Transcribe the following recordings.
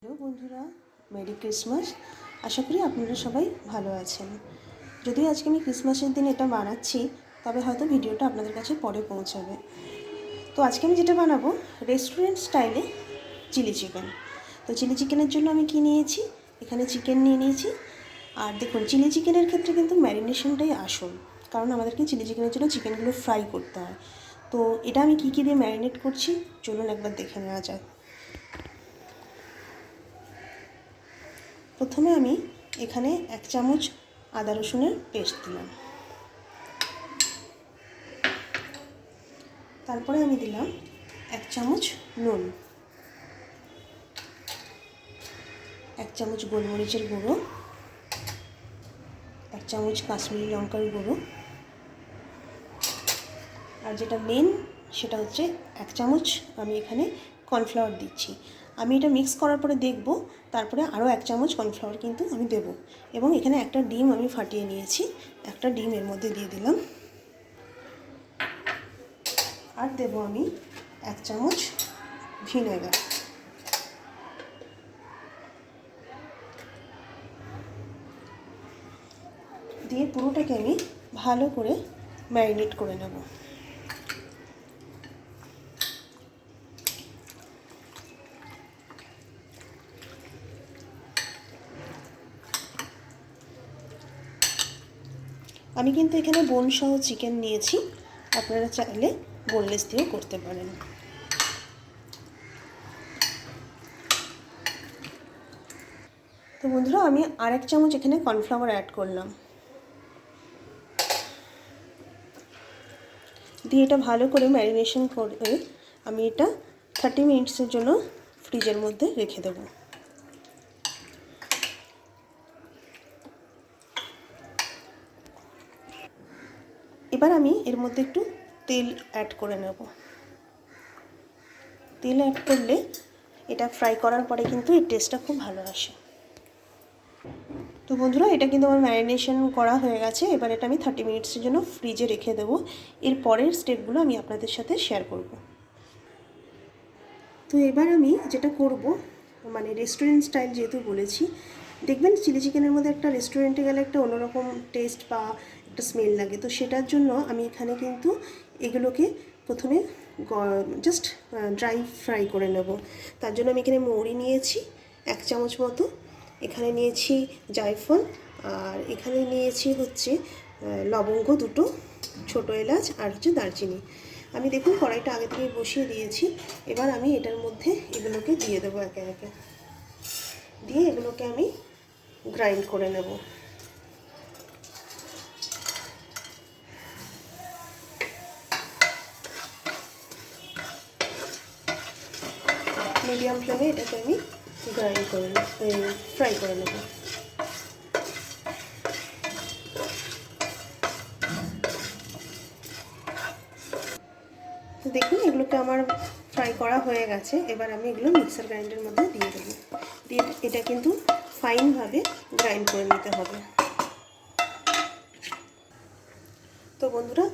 Hello বন্ধুরা, merry Christmas. আশা করি আপনারা সবাই ভালো আছেন। যদিও আজকে আমি ক্রিসমাসের দিন এটা বানাচ্ছি, তবে হয়তো ভিডিওটা আপনাদের কাছে পরে পৌঁছাবে। তো আজকে আমি যেটা বানাবো রেস্টুরেন্ট স্টাইলে চিলি চিকেন। তো চিলি চিকেনের জন্য আমি কী নিয়েছি, এখানে চিকেন নিয়ে নিয়েছি। আর দেখুন, চিলি চিকেনের ক্ষেত্রে কিন্তু ম্যারিনেশনটাই আসল, কারণ আমাদেরকে চিলি চিকেনের জন্য চিকেনগুলো ফ্রাই করতে হয়। তো এটা আমি কী কী দিয়ে ম্যারিনেট করছি চলুন একবার দেখে নেওয়া যাক। প্রথমে আমি এখানে 1 চামচ আদা রসুনের পেস্ট দিলাম। তারপরে আমি দিলাম 1 চামচ নুন, 1 চামচ গোলমরিচের গুঁড়ো, 1 চামচ কাশ্মীরি লঙ্কার গুঁড়ো, আর যেটা মেন সেটা হচ্ছে 1 চামচ আমি এখানে কর্নফ্লাওয়ার দিচ্ছি। আমি এটা মিক্স করার পরে দেখব, তারপরে আরও 1 চামচ কর্নফ্লাওয়ার কিন্তু আমি দেব। এবং এখানে একটা ডিম আমি ফাটিয়ে নিয়েছি, একটা ডিম এর মধ্যে দিয়ে দিলাম। আর দেব আমি 1 চামচ ভিনেগার। দিয়ে পুরোটাকে আমি ভালো করে ম্যারিনেট করে নেব। আমি কিন্তু এখানে বোন সহ চিকেন নিয়েছি, আপনারা চাইলে বোনলেস দিয়েও করতে পারেন। তো বন্ধুরা, আমি আর 1 চামচ এখানে কর্নফ্লাওয়ার অ্যাড করলাম, দিয়ে এটা ভালো করে ম্যারিনেশন করে আমি এটা 30 মিনিটসের জন্য ফ্রিজের মধ্যে রেখে দেব। এবার আমি এর মধ্যে একটু তেল অ্যাড করে নেব। তেল অ্যাড করলে এটা ফ্রাই করার পরে কিন্তু এর টেস্টটা খুব ভালো আসে। তো বন্ধুরা, এটা কিন্তু আমার ম্যারিনেশন করা হয়ে গেছে। এবার এটা আমি 30 মিনিটসের জন্য ফ্রিজে রেখে দেবো। এর পরের স্টেপগুলো আমি আপনাদের সাথে শেয়ার করব। তো এবার আমি যেটা করব, মানে রেস্টুরেন্ট স্টাইল যেহেতু বলেছি, দেখবেন চিলি চিকেনের মধ্যে একটা রেস্টুরেন্টে গেলে একটা অন্যরকম টেস্ট বা একটা স্মেল লাগে। তো সেটার জন্য আমি এখানে কিন্তু এগুলোকে প্রথমে জাস্ট ড্রাই ফ্রাই করে নেব। তার জন্য আমি এখানে মৌরি নিয়েছি 1 চামচ মতো, এখানে নিয়েছি জায়ফল, আর এখানে নিয়েছি হচ্ছে লবঙ্গ 2টো, ছোটো এলাচ, আর হচ্ছে দারচিনি। আমি দেখুন কড়াইটা আগে থেকেই বসিয়ে দিয়েছি। এবার আমি এটার মধ্যে এগুলোকে দিয়ে দেবো একে একে, দিয়ে এগুলোকে আমি গ্রাইন্ড করে নেব। মিডিয়াম ফ্লেমে এটাকে আমি গ্রাইন্ড করে ফ্রাই করে নেব। তো দেখুন এগুলোকে আমার ফ্রাই করা হয়ে গেছে। এবার আমি এগুলো মিক্সার গ্রাইন্ডারের মধ্যে দিয়ে দেবো। দিয়ে এটা কিন্তু ফাইনভাবে গ্রাইন্ড করে নিতে হবে। তো বন্ধুরা,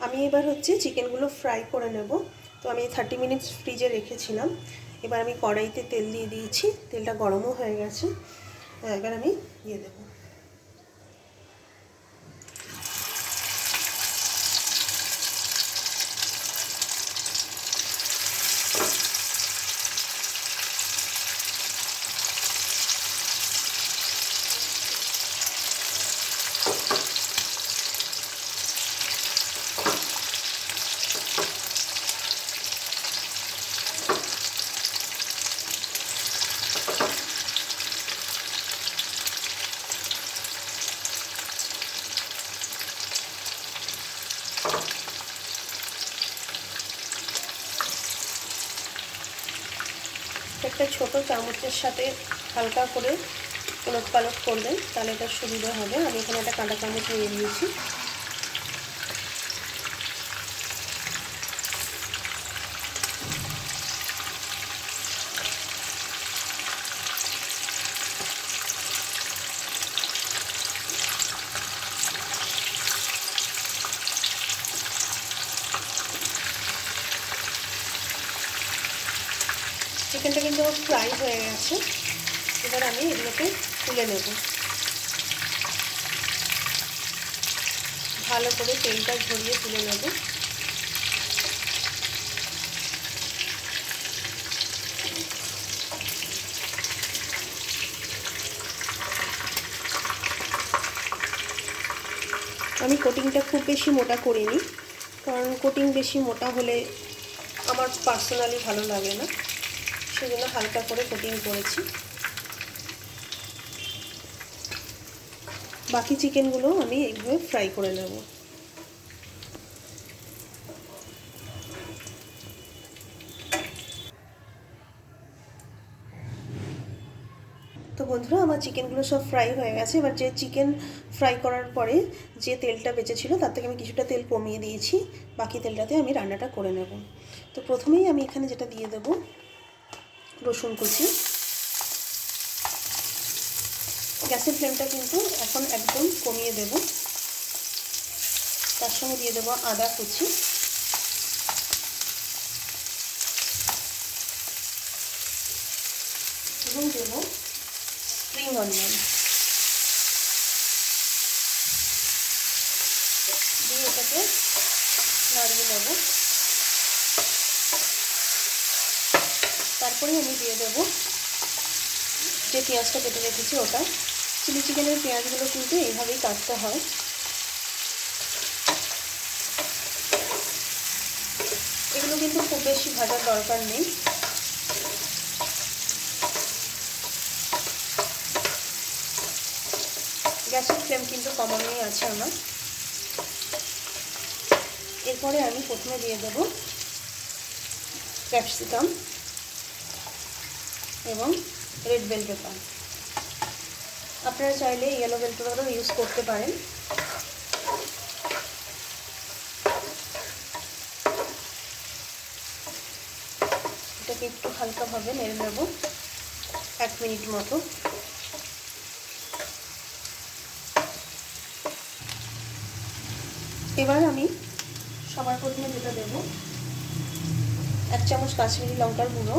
আমি এবার হচ্ছে চিকেনগুলো ফ্রাই করে নেব। তো আমি 30 মিনিটস ফ্রিজে রেখেছিলাম। এবার আমি কড়াইতে তেল দিয়ে দিয়েছি, তেলটা গরমও হয়ে গেছে। এবার আমি দিয়ে দেবো। একটা ছোটো চামচের সাথে হালকা করে উলট পালট করবেন, তাহলে এটা সুবিধা হবে। আমি এখানে একটা কাঁটা চামচ নিয়ে নিয়েছি। চিকেনটা কিন্তু ফ্রাই হয়ে গেছে। এবার আমি এগুলোকে তুলে নেব। ভালো করে তেলটা ঝরিয়ে তুলে নেব। আমি কোটিংটা খুব বেশি মোটা করিনি, কারণ কোটিং বেশি মোটা হলে আমার পার্সোনালি ভালো লাগে না, সেজন্য হালকা করে কোটিং করেছি। বাকি চিকেনগুলো আমি এইভাবে ফ্রাই করে নেব। তো বন্ধুরা, আমার চিকেনগুলো সব ফ্রাই হয়ে গেছে। এবার যে চিকেন ফ্রাই করার পরে যে তেলটা বেঁচেছিল তার থেকে আমি কিছুটা তেল কমিয়ে দিয়েছি, বাকি তেলটাতে আমি রান্নাটা করে নেব। তো প্রথমেই আমি এখানে যেটা দিয়ে দেব রসুন কুচি। গ্যাসের ফ্লেমটা কিন্তু এখন একদম কমিয়ে দেব। তার সঙ্গে দিয়ে দেবো আদা কুচি, এবং দেব স্প্রিং অনিয়ন, দিয়ে এটাকে নাড়িয়ে নেব। তারপরে আমি দিয়ে দেব যে পেঁয়াজটা কেটে রেখেছি ওটা। চিলি চিকেনের পেঁয়াজগুলো কিন্তু এইভাবেই কাটতে হয়। এগুলো কিন্তু খুব বেশি ভাজার দরকার নেই। গ্যাসের ফ্লেম কিন্তু কমানোই আছে আমার। এরপরে আমি প্রথমে দিয়ে দেব ক্যাপসিকাম এবং রেড বেল পেপার। আপনারা চাইলে ইয়েলো বেল পেপারও ইউজ করতে পারেন। এটাকে একটু হালকাভাবে নেড়ে নেব 1 মিনিট মতো। এবার আমি সবার প্রথমে যেটা দেব 1 চামচ কাশ্মীরি লঙ্কার গুঁড়ো,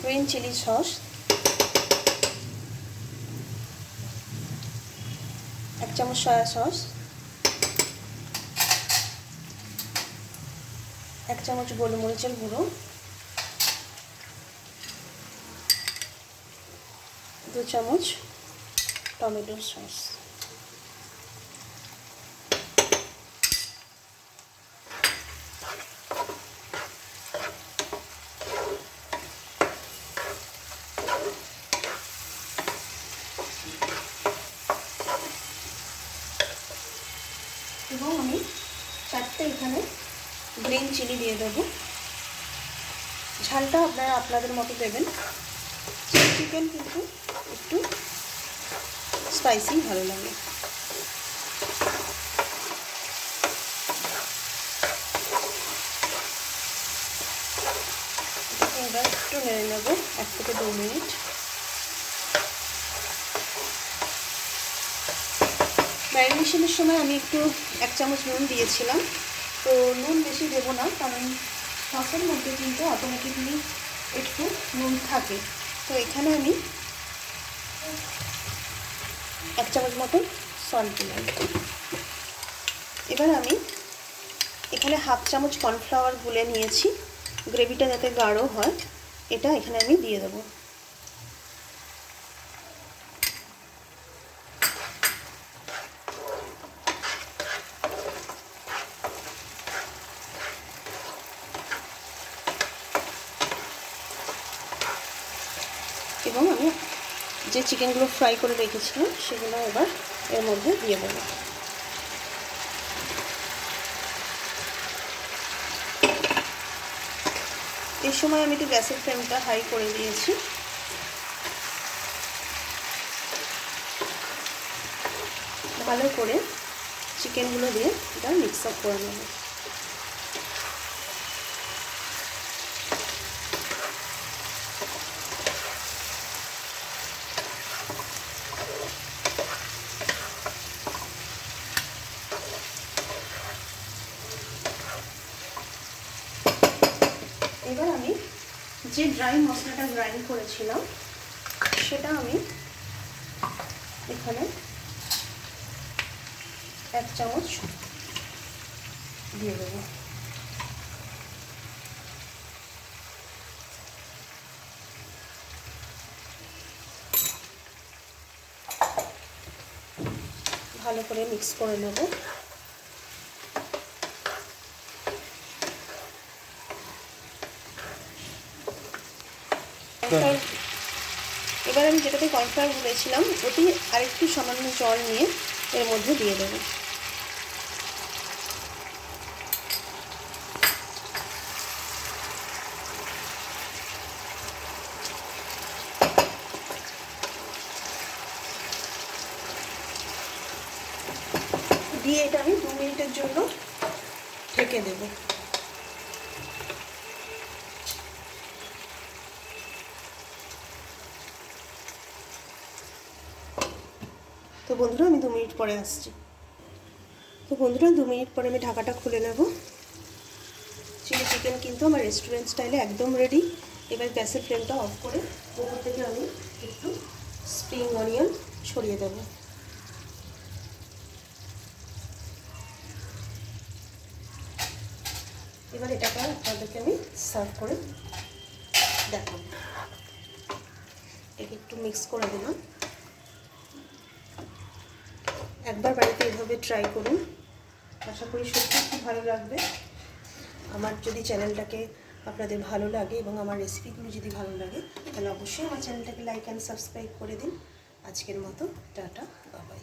গ্রিন চিলি সস, 1 চামচ সয়া সস, 1 চামচ গোলমরিচের গুঁড়ো, 2 চামচ টমেটো সস। এবং আমি 4টে এখানে গ্রিন চিলি দিয়ে দেবো। ঝালটা আপনারা আপনাদের মতো দেবেন। চিকেন কিন্তু একটু স্পাইসি ভালো লাগে। এবার একটু নেড়ে নেব 1 থেকে 2 মিনিট। ম্যারিনেশনের সময় আমি একটু 1 চামচ নুন দিয়েছিলাম। তো নুন বেশি দেবো না, কারণ সসের মধ্যে কিন্তু অটোমেটিকলি একটু নুন থাকে। তো এখানে আমি 1 চামচ মতো সল্ট দিলাম। এবার আমি এখানে 1/2 চামচ কর্নফ্লাওয়ার গুলে নিয়েছি, গ্রেভিটা যাতে গাঢ় হয়, এটা এখানে আমি দিয়ে দেবো। এবং আমি যে চিকেনগুলো ফ্রাই করে রেখেছিলাম সেগুলো এবার এর মধ্যে দিয়ে দেবো। এই সময় আমি একটু গ্যাসের ফ্লেমটা হাই করে দিয়েছি। ভালো করে চিকেনগুলো দিয়ে এটা মিক্স আপ করে নেব। এবার আমি যে ড্রাই মশলাটা গ্রাইন্ড করেছিলাম সেটা আমি এখানে 1 চামচ দিয়ে দেবো। ভালো করে মিক্স করে নেব। এবার আমি যেটাতে কর্নফ্লাওয়ার গুলেছিলাম ওটি আরেকটু সামান্য জল নিয়ে এর মধ্যে দিয়ে দেব। দিয়ে এটা আমি 2 মিনিটের জন্য ঢেকে দেব। তো বন্ধুরা আমি 2 মিনিট পরে আসছি। তো বন্ধুরা 2 মিনিট পরে আমি ঢাকাটা খুলে নেব। চিলি চিকেন কিন্তু আমার রেস্টুরেন্ট স্টাইলে একদম রেডি। এবার গ্যাসের ফ্লেমটা অফ করে উপর থেকে আমি একটু স্প্রিং অনিয়ন ছড়িয়ে দেব। এবার এটাকে আপনাদেরকে আমি সার্ভ করে দেখাবো। একে একটু মিক্স করে দিলাম। একবার বাড়িতে এভাবে ট্রাই করুন, আশা করি সত্যি খুব ভালো লাগবে। আমার যদি চ্যানেলটাকে আপনাদের ভালো লাগে এবং আমার রেসিপিগুলো যদি ভালো লাগে তাহলে অবশ্যই আমার চ্যানেলটাকে লাইক অ্যান্ড সাবস্ক্রাইব করে দিন। আজকের মতো টাটা, বাই বাই।